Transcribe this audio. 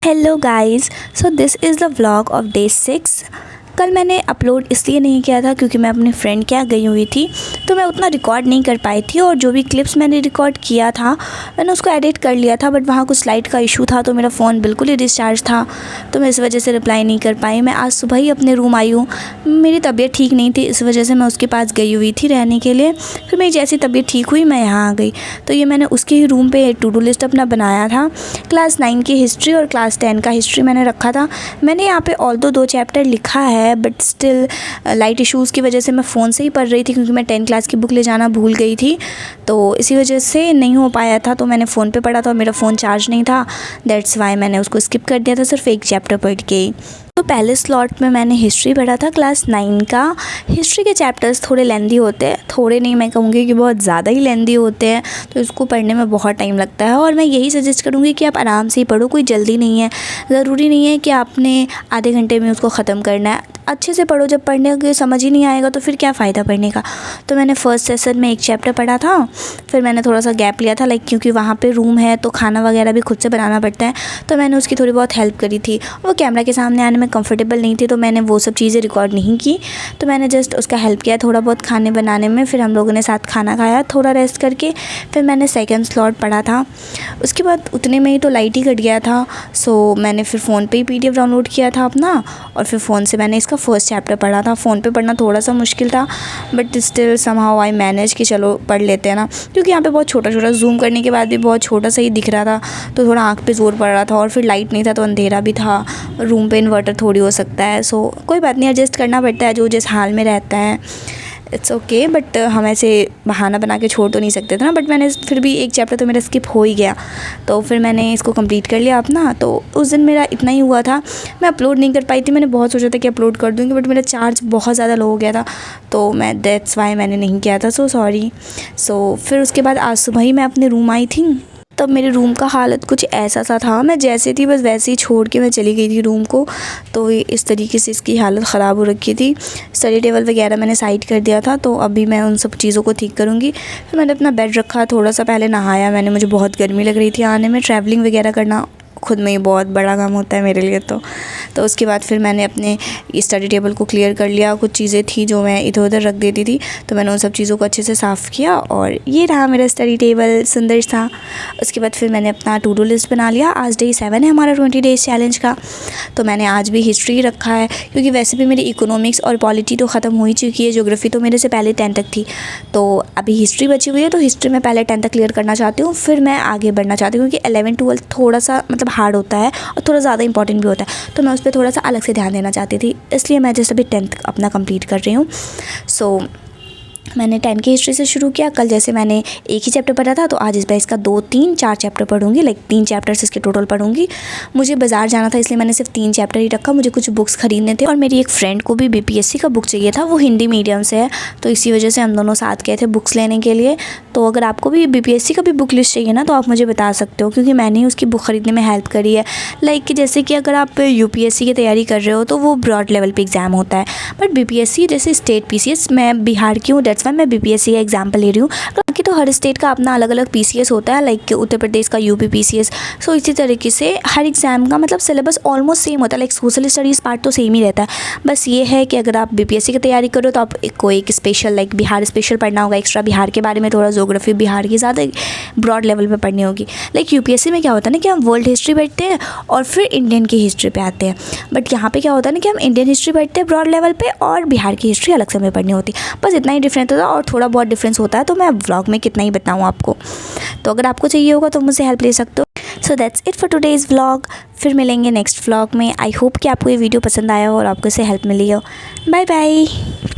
Hello guys, so this is the vlog of day 6। कल मैंने upload इसलिए नहीं किया था क्योंकि मैं अपने फ्रेंड के यहाँ गई हुई थी, तो मैं उतना रिकॉर्ड नहीं कर पाई थी। और जो भी क्लिप्स मैंने रिकॉर्ड किया था मैंने उसको एडिट कर लिया था, बट वहाँ कुछ लाइट का इशू था तो मेरा फ़ोन बिल्कुल ही डिस्चार्ज था, तो मैं इस वजह से रिप्लाई नहीं कर पाई। मैं आज सुबह ही अपने रूम आई हूँ। मेरी तबीयत ठीक नहीं थी, इस वजह से मैं उसके पास गई हुई थी रहने के लिए। फिर मेरी जैसी तबीयत ठीक हुई मैं यहाँ आ गई, तो ये मैंने उसके ही रूम पे टू डू लिस्ट अपना बनाया था। क्लास 9 की हिस्ट्री और क्लास 10 का हिस्ट्री मैंने रखा था। मैंने यहाँ पे ऑल्दो 2 चैप्टर लिखा है, बट स्टिल लाइट इश्यूज़ की वजह से मैं फ़ोन से ही पढ़ रही थी क्योंकि मैं 10 क्लास की बुक ले जाना भूल गई थी, तो इसी वजह से नहीं हो पाया था। तो मैंने फ़ोन पे पढ़ा था और मेरा फ़ोन चार्ज नहीं था, दैट्स वाई मैंने उसको स्किप कर दिया था सिर्फ एक चैप्टर पढ़ के ही। तो पहले स्लॉट में मैंने हिस्ट्री पढ़ा था क्लास 9 का। हिस्ट्री के चैप्टर्स थोड़े लेंदी होते हैं, थोड़े नहीं मैं कहूँगी कि बहुत ज़्यादा ही लेंदी होते हैं, तो इसको पढ़ने में बहुत टाइम लगता है। और मैं यही सजेस्ट करूँगी कि आप आराम से ही पढ़ो, कोई जल्दी नहीं है। ज़रूरी नहीं है कि आपने आधे घंटे में उसको ख़त्म करना है, अच्छे से पढ़ो। जब पढ़ने के समझ ही नहीं आएगा तो फिर क्या फ़ायदा पढ़ने का। तो मैंने फ़र्स्ट सेशन में एक चैप्टर पढ़ा था, फिर मैंने थोड़ा सा गैप लिया था क्योंकि वहाँ पे रूम है तो खाना वगैरह भी खुद से बनाना पड़ता है, तो मैंने उसकी थोड़ी बहुत हेल्प करी थी। वो कैमरा के सामने आने में कंफर्टेबल नहीं थी, तो मैंने वो सब चीज़ें रिकॉर्ड नहीं की, तो मैंने जस्ट उसका हेल्प किया थोड़ा बहुत खाने बनाने में। फिर हम लोगों ने साथ खाना खाया, थोड़ा रेस्ट करके फिर मैंने सेकंड स्लॉट पढ़ा था। उसके बाद उतने में ही तो लाइट ही कट गया था, सो मैंने फिर फ़ोन पे ही PDF डाउनलोड किया था अपना, और फिर फ़ोन से मैंने इसका फर्स्ट चैप्टर पढ़ा था। फ़ोन पे पढ़ना थोड़ा सा मुश्किल था, but still somehow I manage कि चलो पढ़ लेते हैं ना, क्योंकि यहाँ पे बहुत छोटा छोटा जूम करने के बाद भी बहुत छोटा सा ही दिख रहा था, तो थोड़ा आँख पे ज़ोर पड़ रहा था। और फिर लाइट नहीं था तो अंधेरा भी था, रूम पे इन्वर्टर थोड़ी हो सकता है, सो कोई बात नहीं, एडजस्ट करना पड़ता है जो जिस हाल में रहता है, इट्स ओके। बट हम ऐसे बहाना बना के छोड़ तो नहीं सकते थे ना। बट मैंने फिर भी एक चैप्टर तो मेरा स्किप हो ही गया, तो फिर मैंने इसको कंप्लीट कर लिया अपना। तो उस दिन मेरा इतना ही हुआ था, मैं अपलोड नहीं कर पाई थी। मैंने बहुत सोचा था कि अपलोड कर दूँगी, बट मेरा चार्ज बहुत ज़्यादा लो हो गया था, तो मैं दैट्स वाई मैंने नहीं किया था, सो सॉरी। फिर उसके बाद आज सुबह ही मैं अपने रूम आई थी, तब मेरे रूम का हालत कुछ ऐसा सा था। मैं जैसे थी बस वैसे ही छोड़ के मैं चली गई थी रूम को, तो इस तरीके से इसकी हालत ख़राब हो रखी थी। स्टडी टेबल वगैरह मैंने साइड कर दिया था, तो अभी मैं उन सब चीज़ों को ठीक करूँगी। फिर मैंने अपना बेड रखा, थोड़ा सा पहले नहाया मैंने, मुझे बहुत गर्मी लग रही थी आने में। ट्रैवलिंग वगैरह करना खुद में ही बहुत बड़ा काम होता है मेरे लिए, तो उसके बाद फिर मैंने अपने स्टडी टेबल को क्लियर कर लिया। कुछ चीज़ें थी जो मैं इधर उधर रख देती थी, तो मैंने उन सब चीज़ों को अच्छे से साफ़ किया, और ये रहा मेरा स्टडी टेबल, सुंदर था। उसके बाद फिर मैंने अपना टू डू लिस्ट बना लिया। आज डे 7 है हमारा 20 डेज़ चैलेंज का, तो मैंने आज भी हिस्ट्री रखा है, क्योंकि वैसे भी मेरी इकोनॉमिक्स और पॉलिटी तो ख़त्म हो ही चुकी है। ज्योग्राफी तो मेरे से पहले 10 तक थी, तो अभी हिस्ट्री बची हुई है, तो हिस्ट्री में पहले 10 तक क्लियर करना चाहती हूँ, फिर मैं आगे बढ़ना चाहती हूँ, क्योंकि 11 12 थोड़ा सा मतलब हार्ड होता है और थोड़ा ज़्यादा इंपॉर्टेंट भी होता है, तो मैं उस पर थोड़ा सा अलग से ध्यान देना चाहती थी, इसलिए मैं जैसे अभी 10th अपना कंप्लीट कर रही हूँ। सो मैंने 10 की हिस्ट्री से शुरू किया। कल जैसे मैंने एक ही चैप्टर पढ़ा था, तो आज इस बार इसका 2 3 4 चैप्टर पढ़ूंगी, 3 चैप्टर्स इसके टोटल पढ़ूंगी। मुझे बाज़ार जाना था, इसलिए मैंने सिर्फ 3 चैप्टर ही रखा। मुझे कुछ बुक्स खरीदने थे, और मेरी एक फ्रेंड को भी BPSC का बुक चाहिए था, वो हिंदी मीडियम से है, तो इसी वजह से हम दोनों साथ गए थे बुक्स लेने के लिए। तो अगर आपको भी BPSC का भी बुक लिस्ट चाहिए ना, तो आप मुझे बता सकते हो, क्योंकि मैंने ही उसकी बुक ख़रीदने में हेल्प करी है। कि जैसे कि अगर आप UPSC की तैयारी कर रहे हो तो वो ब्रॉड लेवल पे एग्ज़ाम होता है, बट BPSC जैसे स्टेट PCS, मैं बिहार की हूँ, दैट्स वाई मैं BPSC का एग्जाम्पल ले रही हूँ। बाकी तो हर स्टेट का अपना अलग अलग PCS होता है, उत्तर प्रदेश का UP PCS। सो इसी तरीके से हर एग्ज़ाम का मतलब सिलेबस ऑलमोस्ट सेम होता है, सोशल स्टडीज़ पार्ट तो सेम ही रहता है। बस ये है कि अगर आप BPSC की तैयारी करो तो आप एक स्पेशल बिहार स्पेशल पढ़ना होगा, एक्स्ट्रा बिहार के बारे में, थोड़ा ज्योग्राफी बिहार की ज़्यादा ब्रॉड लेवल पे पढ़नी होगी। UPSC में क्या होता है ना कि हम वर्ल्ड हिस्ट्री पढ़ते हैं और फिर इंडियन की हिस्ट्री पे आते हैं, बट यहाँ पे क्या होता है ना कि हम इंडियन हिस्ट्री पढ़ते हैं ब्रॉड लेवल पे, और बिहार की हिस्ट्री अलग से हमें पढ़नी होती है। बस इतना ही डिफरेंस होता है, और थोड़ा बहुत डिफरेंस होता है, तो मैं व्लॉग में कितना ही बताऊँ आपको। तो अगर आपको चाहिए होगा तो मुझसे हेल्प ले सकते हो। So that's it for today's vlog. फिर मिलेंगे नेक्स्ट व्लॉग में। आई होप कि आपको ये वीडियो पसंद आया हो और आपको इससे हेल्प मिली हो। Bye bye.